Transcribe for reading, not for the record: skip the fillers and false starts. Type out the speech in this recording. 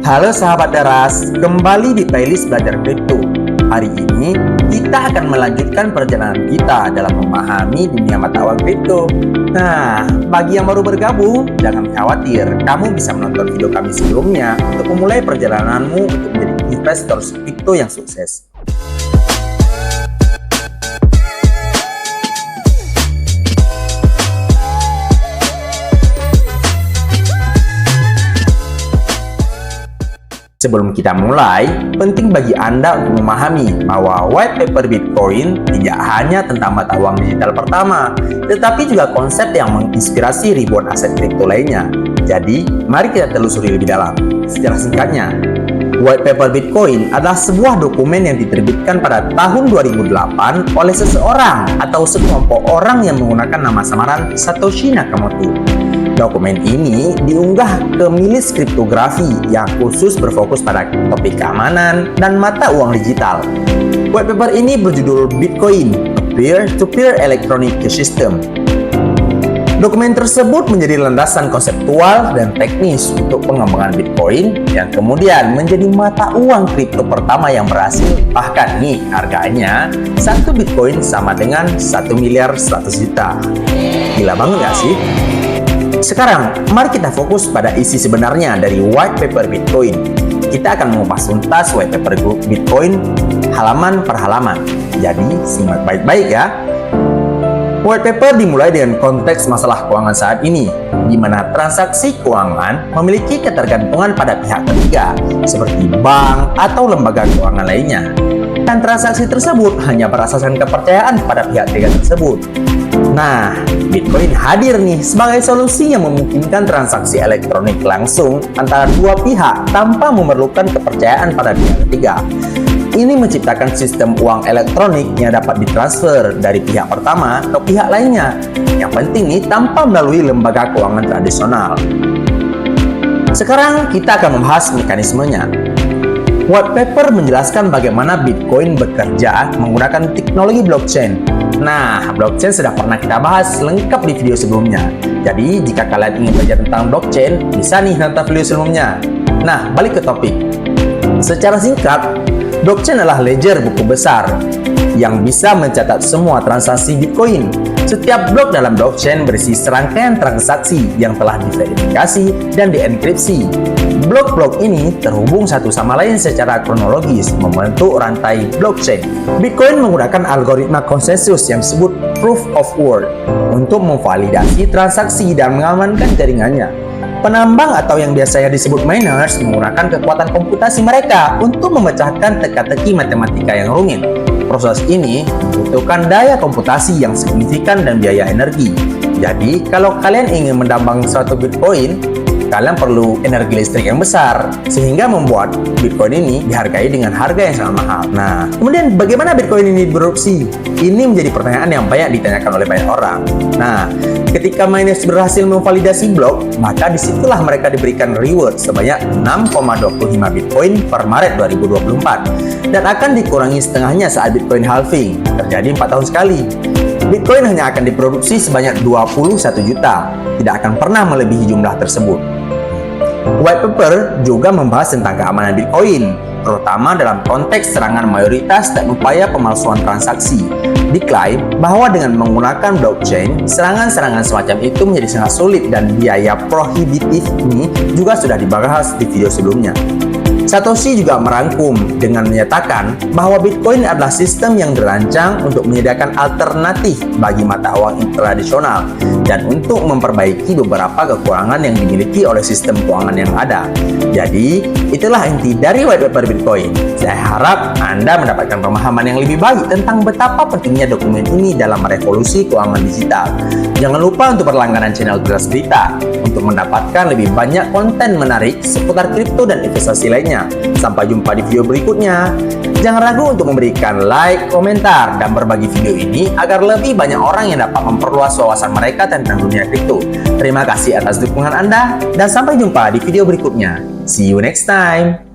Halo sahabat Daras, kembali di playlist Belajar Kripto. Hari ini kita akan melanjutkan perjalanan kita dalam memahami dunia mata uang kripto. Nah, bagi yang baru bergabung, jangan khawatir, kamu bisa menonton video kami sebelumnya untuk memulai perjalananmu untuk menjadi investor kripto yang sukses. Sebelum kita mulai, penting bagi Anda untuk memahami bahwa white paper Bitcoin tidak hanya tentang mata uang digital pertama, tetapi juga konsep yang menginspirasi ribuan aset kripto lainnya. Jadi, mari kita telusuri lebih dalam. Secara singkatnya, white paper Bitcoin adalah sebuah dokumen yang diterbitkan pada tahun 2008 oleh seseorang atau sekelompok orang yang menggunakan nama samaran Satoshi Nakamoto. Dokumen ini diunggah ke milis kriptografi yang khusus berfokus pada topik keamanan dan mata uang digital. White paper ini berjudul Bitcoin, a Peer-to-Peer Electronic System. Dokumen tersebut menjadi landasan konseptual dan teknis untuk pengembangan Bitcoin yang kemudian menjadi mata uang kripto pertama yang berhasil. Bahkan nih harganya, 1 Bitcoin sama dengan 1 miliar 100 juta. Gila banget gak sih? Sekarang, mari kita fokus pada isi sebenarnya dari white paper Bitcoin. Kita akan mengupas tuntas white paper Bitcoin halaman per halaman. Jadi, simak baik-baik ya. White paper dimulai dengan konteks masalah keuangan saat ini, di mana transaksi keuangan memiliki ketergantungan pada pihak ketiga, seperti bank atau lembaga keuangan lainnya. Dan transaksi tersebut hanya berasaskan kepercayaan pada pihak ketiga tersebut. Nah, Bitcoin hadir nih sebagai solusi yang memungkinkan transaksi elektronik langsung antara dua pihak tanpa memerlukan kepercayaan pada pihak ketiga. Ini menciptakan sistem uang elektronik yang dapat ditransfer dari pihak pertama ke pihak lainnya. Yang penting nih tanpa melalui lembaga keuangan tradisional. Sekarang kita akan membahas mekanismenya. White paper menjelaskan bagaimana Bitcoin bekerja menggunakan teknologi blockchain. Nah, blockchain sudah pernah kita bahas lengkap di video sebelumnya. Jadi, jika kalian ingin belajar tentang blockchain, bisa nih nonton video sebelumnya. Nah, balik ke topik. Secara singkat, blockchain adalah ledger buku besar yang bisa mencatat semua transaksi Bitcoin. Setiap blok dalam blockchain berisi serangkaian transaksi yang telah diverifikasi dan dienkripsi. Blok-blok ini terhubung satu sama lain secara kronologis membentuk rantai blockchain. Bitcoin menggunakan algoritma konsensus yang disebut Proof of Work untuk memvalidasi transaksi dan mengamankan jaringannya. Penambang atau yang biasanya disebut miners menggunakan kekuatan komputasi mereka untuk memecahkan teka-teki matematika yang rumit. Proses ini membutuhkan daya komputasi yang signifikan dan biaya energi. Jadi, kalau kalian ingin menambang suatu Bitcoin, kalian perlu energi listrik yang besar, sehingga membuat Bitcoin ini dihargai dengan harga yang sangat mahal. Nah, kemudian bagaimana Bitcoin ini beropsi? Ini menjadi pertanyaan yang banyak ditanyakan oleh banyak orang. Nah, ketika miners berhasil memvalidasi blok, maka disitulah mereka diberikan reward sebanyak 6,25 Bitcoin per Maret 2024 dan akan dikurangi setengahnya saat Bitcoin halving, terjadi 4 tahun sekali. Bitcoin hanya akan diproduksi sebanyak 21 juta, tidak akan pernah melebihi jumlah tersebut. White paper juga membahas tentang keamanan Bitcoin, terutama dalam konteks serangan mayoritas dan upaya pemalsuan transaksi. Diklaim bahwa dengan menggunakan blockchain, serangan-serangan semacam itu menjadi sangat sulit dan biaya prohibitif ini juga sudah dibahas di video sebelumnya. Satoshi juga merangkum dengan menyatakan bahwa Bitcoin adalah sistem yang dirancang untuk menyediakan alternatif bagi mata uang tradisional dan untuk memperbaiki beberapa kekurangan yang dimiliki oleh sistem keuangan yang ada. Jadi, itulah inti dari white paper Bitcoin. Saya harap Anda mendapatkan pemahaman yang lebih baik tentang betapa pentingnya dokumen ini dalam revolusi keuangan digital. Jangan lupa untuk berlangganan channel Jelas Berita untuk mendapatkan lebih banyak konten menarik seputar kripto dan investasi lainnya. Sampai jumpa di video berikutnya. Jangan ragu untuk memberikan like, komentar, dan berbagi video ini agar lebih banyak orang yang dapat memperluas wawasan mereka tentang dunia kripto. Terima kasih atas dukungan Anda dan sampai jumpa di video berikutnya. See you next time.